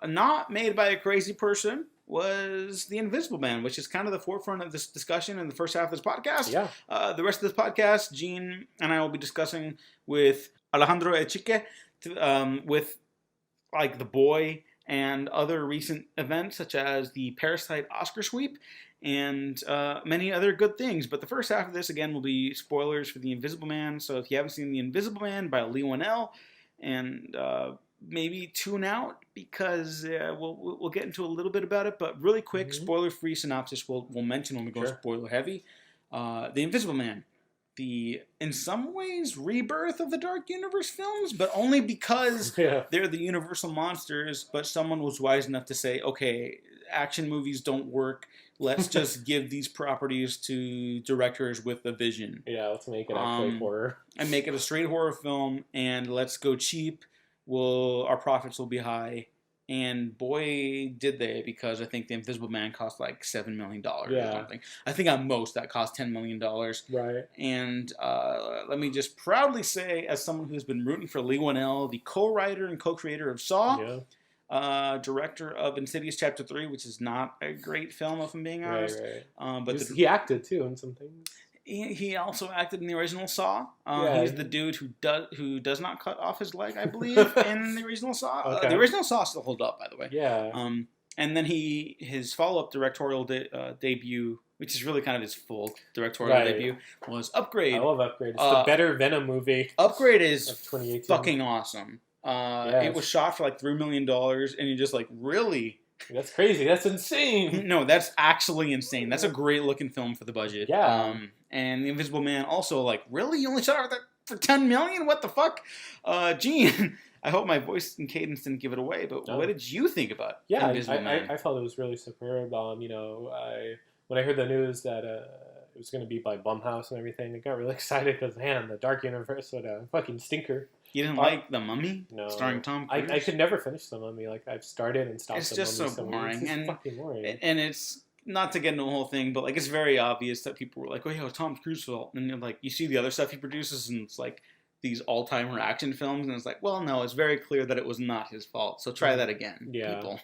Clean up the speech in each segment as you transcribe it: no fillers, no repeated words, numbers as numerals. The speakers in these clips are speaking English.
Not made by a crazy person was The Invisible Man, which is kind of the forefront of this discussion in the first half of this podcast. Yeah. The rest of this podcast, Gene and I will be discussing with Alejandro Echique, with like The Boy and other recent events such as the Parasite Oscar sweep and many other good things. But the first half of this, again, will be spoilers for The Invisible Man. So if you haven't seen The Invisible Man by Leigh Whannell, and maybe tune out because we'll get into a little bit about it. But really quick, spoiler-free synopsis we'll mention when we go spoiler heavy. The Invisible Man. The, in some ways, rebirth of the Dark Universe films, but only because they're the Universal monsters, but someone was wise enough to say, okay, action movies don't work. Let's just give these properties to directors with a vision. Yeah, let's make it actually horror. And make it a straight horror film, and let's go cheap. Our profits will be high. And boy, did they, because I think The Invisible Man cost like $7 million or something. I think at most that cost $10 million. Right. And let me just proudly say, as someone who's been rooting for Leigh Whannell, the co-writer and co-creator of Saw, director of Insidious Chapter 3, which is not a great film, if I'm being honest. Right. But he acted, too, in some things. He also acted in the original Saw. He's the dude who does not cut off his leg, I believe, in the original Saw. Okay. The original Saw still holds up, by the way. Yeah. And then his follow-up directorial debut, which is really kind of his full directorial debut, was Upgrade. I love Upgrade. It's the better Venom movie. Upgrade is fucking awesome. It was shot for like $3 million, and you're just like, really? That's crazy. That's insane. No, that's actually insane. That's a great looking film for the budget. Yeah. And The Invisible Man also, like, really? You only shot it for $10 million? What the fuck? Gene, I hope my voice and cadence didn't give it away, but what did you think about Invisible Man? I thought it was really superb. When I heard the news that it was going to be by Blumhouse and everything, I got really excited because, man, the Dark Universe, what a fucking stinker. You didn't like The Mummy? No. Starring Tom Cruise? I could never finish The Mummy. Like, I've started and stopped It's The just Mummy so boring. It's fucking boring. And it's, not to get into the whole thing, but, like, it's very obvious that people were like, oh, yeah, it's Tom Cruise's fault. And, you're like, you see the other stuff he produces, and it's, like, these all-timer action films, and it's like, well, no, it's very clear that it was not his fault. So try that again, people.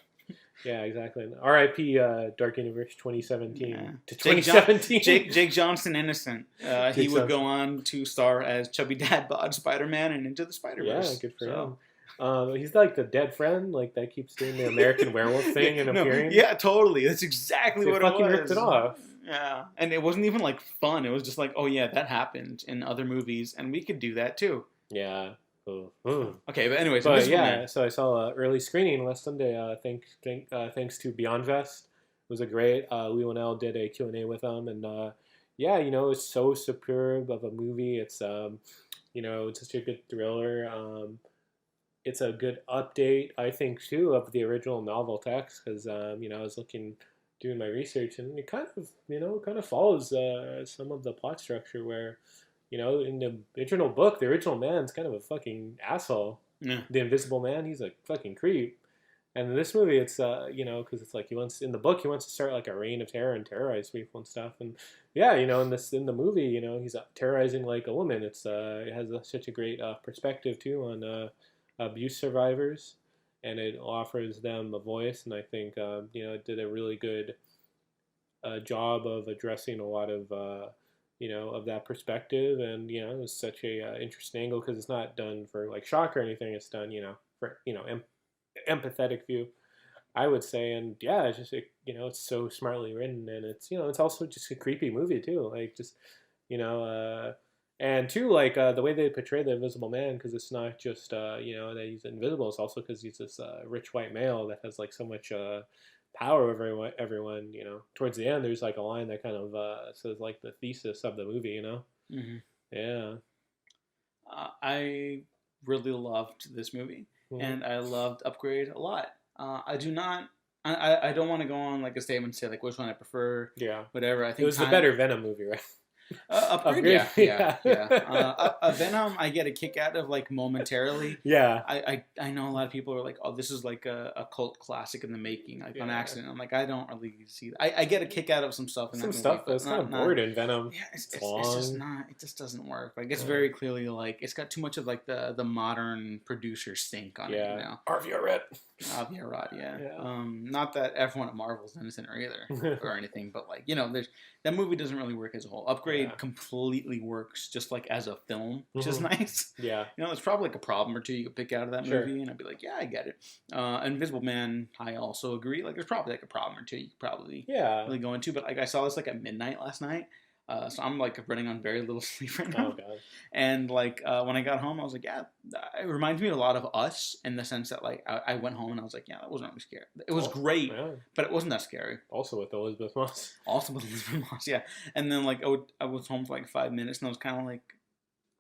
Yeah, exactly. R.I.P. Dark Universe 2017 to 2017. Jake Johnson, innocent. He would go on to star as Chubby Dad Bod Spider-Man and Into the Spider-Verse. Yeah, good for him. He's like the dead friend, like that keeps doing the American Werewolf thing and appearing. Yeah, totally. That's exactly what it was. Fucking ripped it off. Yeah, and it wasn't even like fun. It was just like, oh yeah, that happened in other movies, and we could do that too. Yeah. Ooh. Okay, but anyways, so I saw an early screening last Sunday. Thanks to Beyond Vest, it was a great. Leigh Whannell did a Q&A with them, and it's so superb of a movie. It's it's such a good thriller. It's a good update, I think, too, of the original novel text because I was doing my research, and it kind of follows some of the plot structure where. In the original book, the original man's kind of a fucking asshole. Yeah. The Invisible Man, he's a fucking creep. And in this movie, it's, because it's like in the book, he wants to start like a reign of terror and terrorize people and stuff. And yeah, in the movie, he's terrorizing like a woman. It has such a great perspective too on abuse survivors, and it offers them a voice. And I think, it did a really good job of addressing a lot of, of that perspective, and it was such a interesting angle because it's not done for like shock or anything. It's done, for empathetic view, I would say, and yeah, it's just it's so smartly written, and it's it's also just a creepy movie too, like just and too like the way they portray the Invisible Man, because it's not just that he's invisible, it's also because he's this rich white male that has like so much power over everyone. Towards the end, there's like a line that kind of says like the thesis of the movie. Mm-hmm. Yeah. I really loved this movie, and I loved Upgrade a lot. I don't want to go on like a statement and say like which one I prefer. Yeah. Whatever. I think it was the better Venom movie, right? Upgrade, Upgrade? yeah. Venom, I get a kick out of like momentarily. Yeah. I know a lot of people are like, oh, this is like a cult classic in the making, like on Yeah. accident. I'm like, I don't really see that. I get a kick out of some stuff in Some that movie, stuff but that's kind of bored in Venom. Yeah, it's long. just not. It just doesn't work. Like it's Yeah. very clearly like it's got too much of like the modern producer stink on it. You know? Arvia Red. Avi Arad, yeah. Yeah. Not that everyone at Marvel's innocent or either or anything, but like there's that movie doesn't really work as a whole. Upgrade completely works just like as a film, which is nice. Yeah. There's probably like a problem or two you could pick out of that movie, and I'd be like, yeah, I get it. Invisible Man, I also agree. Like, there's probably like a problem or two you could probably really go into, but like I saw this like at midnight last night. So I'm like running on very little sleep right now. Oh god. And like when I got home, I was like, yeah, it reminds me a lot of Us in the sense that like I went home and I was like, yeah, that wasn't really scary. It was great, but it wasn't that scary. Also with Elizabeth Moss. Also with Elizabeth Moss, yeah. And then like I was home for like 5 minutes and I was kind of like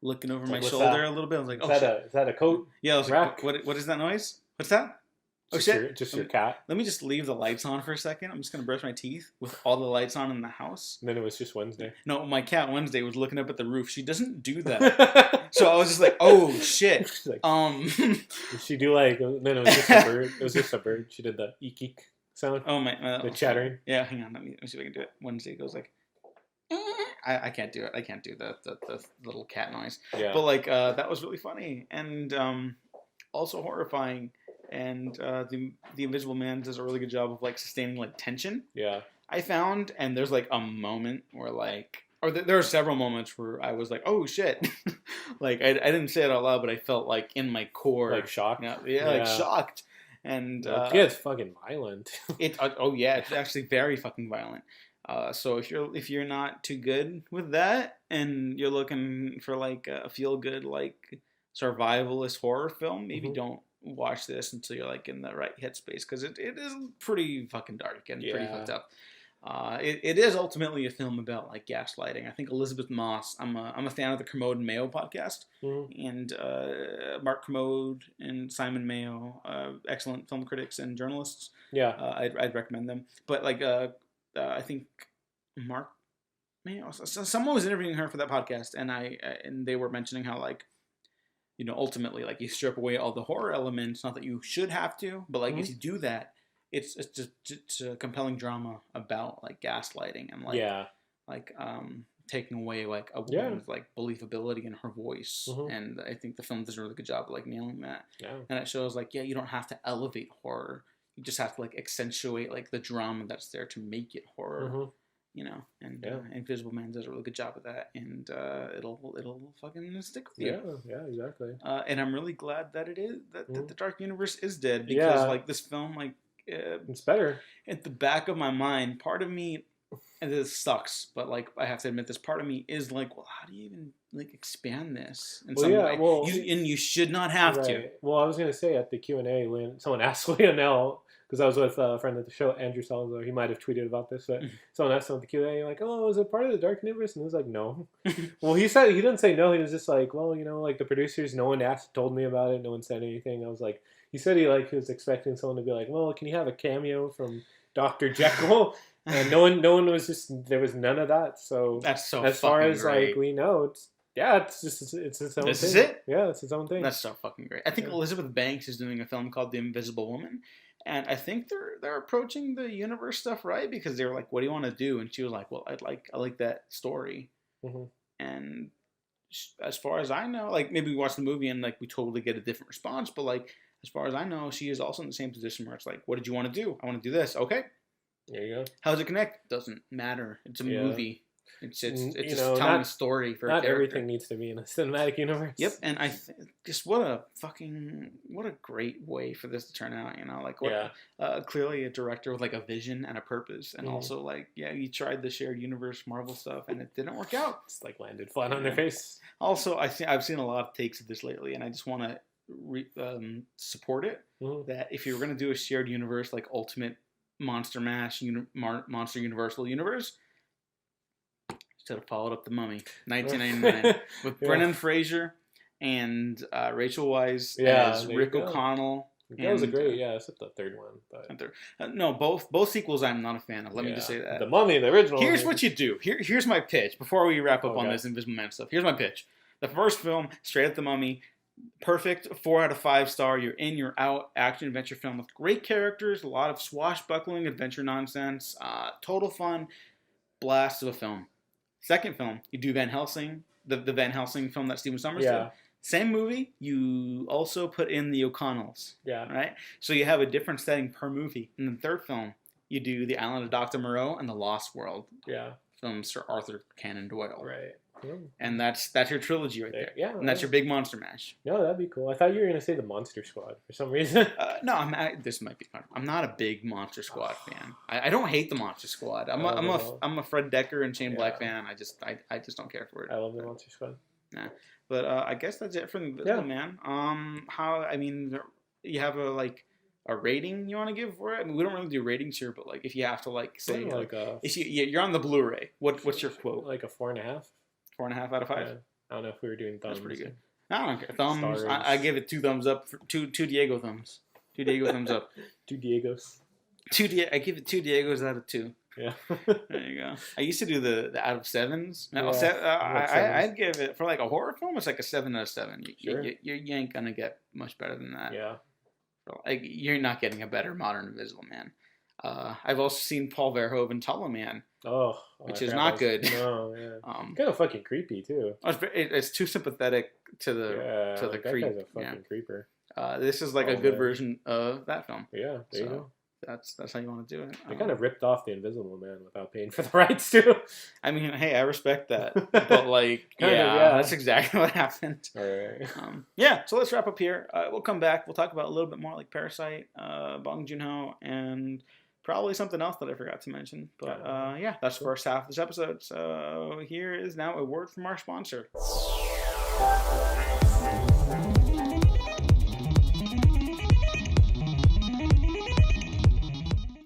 looking over my shoulder a little bit. I was like, is that a coat? Yeah, I was like, what is that noise? What's that? Oh shit! Just your cat. Let me just leave the lights on for a second. I'm just gonna brush my teeth with all the lights on in the house. And then it was just Wednesday. No, my cat Wednesday was looking up at the roof. She doesn't do that. So I was just like, oh shit. Like, did she do like? No, it was just a bird. It was just a bird. She did the eek eek sound. Oh my! The chattering. Yeah, hang on. Let me see if I can do it. Wednesday goes like. I can't do it. I can't do the little cat noise. Yeah. But like that was really funny and also horrifying. And the Invisible Man does a really good job of like sustaining like tension. Yeah. I found, and there's like a moment where like, or there are several moments where I was like, oh shit, like I didn't say it out loud, but I felt like in my core, like shocked. Yeah, like shocked. And yeah, it's fucking violent. It's actually very fucking violent. So if you're not too good with that, and you're looking for like a feel good like survivalist horror film, maybe don't watch this until you're like in the right headspace because it is pretty fucking dark and pretty fucked up. It is ultimately a film about like gaslighting. I think Elizabeth Moss. I'm a fan of the Kermode and Mayo podcast, and Mark Kermode and Simon Mayo, excellent film critics and journalists. Yeah, I'd recommend them. But like I think Mark Mayo, someone was interviewing her for that podcast, and they were mentioning how like. Ultimately, like you strip away all the horror elements. Not that you should have to, but like if you do that, it's just a compelling drama about like gaslighting and like taking away like a woman's like believability in her voice. And I think the film does a really good job of like nailing that. Yeah. And it shows like you don't have to elevate horror. You just have to like accentuate like the drama that's there to make it horror. And Invisible Man does a really good job of that, and it'll fucking stick with you. Yeah, exactly. And I'm really glad that it is that the Dark Universe is dead because like this film, like it's better. At the back of my mind, part of me, and this sucks, but like I have to admit, this part of me is like, well, how do you even like expand this in some way? Well, you should not have to. Well, I was gonna say at the Q&A when someone asked Leonel. Because I was with a friend at the show, Andrew Salazar. He might have tweeted about this, but someone asked him at the Q&A, like, "Oh, is it part of the Dark Universe?" And he was like, "No." Well, he didn't say no. He was just like, "Well, like the producers, no one told me about it. No one said anything." I was like, he said he was expecting someone to be like, "Well, can you have a cameo from Dr. Jekyll?" And no one was there was none of that. So that's so as far as great. like we know, it's its own this thing. This is it? Yeah, it's its own thing. That's so fucking great. I think Elizabeth Banks is doing a film called The Invisible Woman. And I think they're approaching the universe stuff right because they were like, "What do you want to do?" And she was like, "Well, I like that story." And as far as I know, like maybe we watch the movie and like we totally get a different response, but like as far as I know, she is also in the same position where it's like, "What did you want to do?" "I want to do this." "Okay." There you go. How does it connect? Doesn't matter. It's a movie. It's just telling a story for a character. Not everything needs to be in a cinematic universe. Yep, and I just what a great way for this to turn out. Like clearly a director with like a vision and a purpose, and also like you tried the shared universe Marvel stuff and it didn't work out. It's like landed flat on their face. Also, I've seen a lot of takes of this lately, and I just want to support it. That if you were going to do a shared universe like Ultimate Monster Mash Monster Universal Universe. Should have followed up The Mummy, 1999, with Brendan Fraser and Rachel Weisz as Rick O'Connell That was a And, great, yeah, except the third one. But and no, both sequels I'm not a fan of. Let me just say that. The Mummy, the original. Here's what you do. Here's my pitch before we wrap up on Okay. this Invisible Man stuff. Here's my pitch. The first film, straight at the Mummy, perfect 4 out of 5 star. You're in, you're out. Action adventure film with great characters, a lot of swashbuckling adventure nonsense, total fun, blast of a film. Second film, you do Van Helsing, the Van Helsing film that Stephen Sommers did. Same movie, you also put in the O'Connells. Yeah. Right? So you have a different setting per movie. In the third film, you do The Island of Dr. Moreau and The Lost World Yeah. from Sir Arthur Conan Doyle. Right. And that's your trilogy right there. Yeah. And that's your big monster mash. No, that'd be cool. I thought you were gonna say the Monster Squad for some reason. No, this might be fun. I'm not a big Monster Squad fan. I don't hate the Monster Squad. I'm a Fred Decker and Shane Black fan. I just don't care for it. I love the Monster Squad. Yeah. But I guess that's it for the Invisible Man. You have a rating you want to give for it? I mean, we don't really do ratings here, but if you have to say if you're on the Blu-ray, what's your quote? Like a 4.5. 4.5 out of 5. Yeah. I don't know if we were doing thumbs. That's pretty good. I don't care. Thumbs. Stars. I give it 2 thumbs up. Two Diego thumbs. 2 Diego thumbs up. 2 Diegos. I give it 2 Diegos out of 2. Yeah. There you go. I used to do the out of 7s. Yeah, I'd give it for a horror film. It's like a 7 out of 7. You ain't gonna get much better than that. Yeah. You're not getting a better modern Invisible Man. I've also seen Paul Verhoeven Tullow Man, which is not good. No, yeah. Kind of fucking creepy too. It's too sympathetic to the creep. That guy's a fucking creeper. This is a good version of that film. Yeah, there you go. That's how you want to do it. They kind of ripped off the Invisible Man without paying for the rights too. I mean, hey, I respect that, but that's exactly what happened. All right. So let's wrap up here. We'll come back. We'll talk about a little bit more Parasite, Bong Joon-ho, and probably something else that I forgot to mention. But that's the first half of this episode. So here is now a word from our sponsor.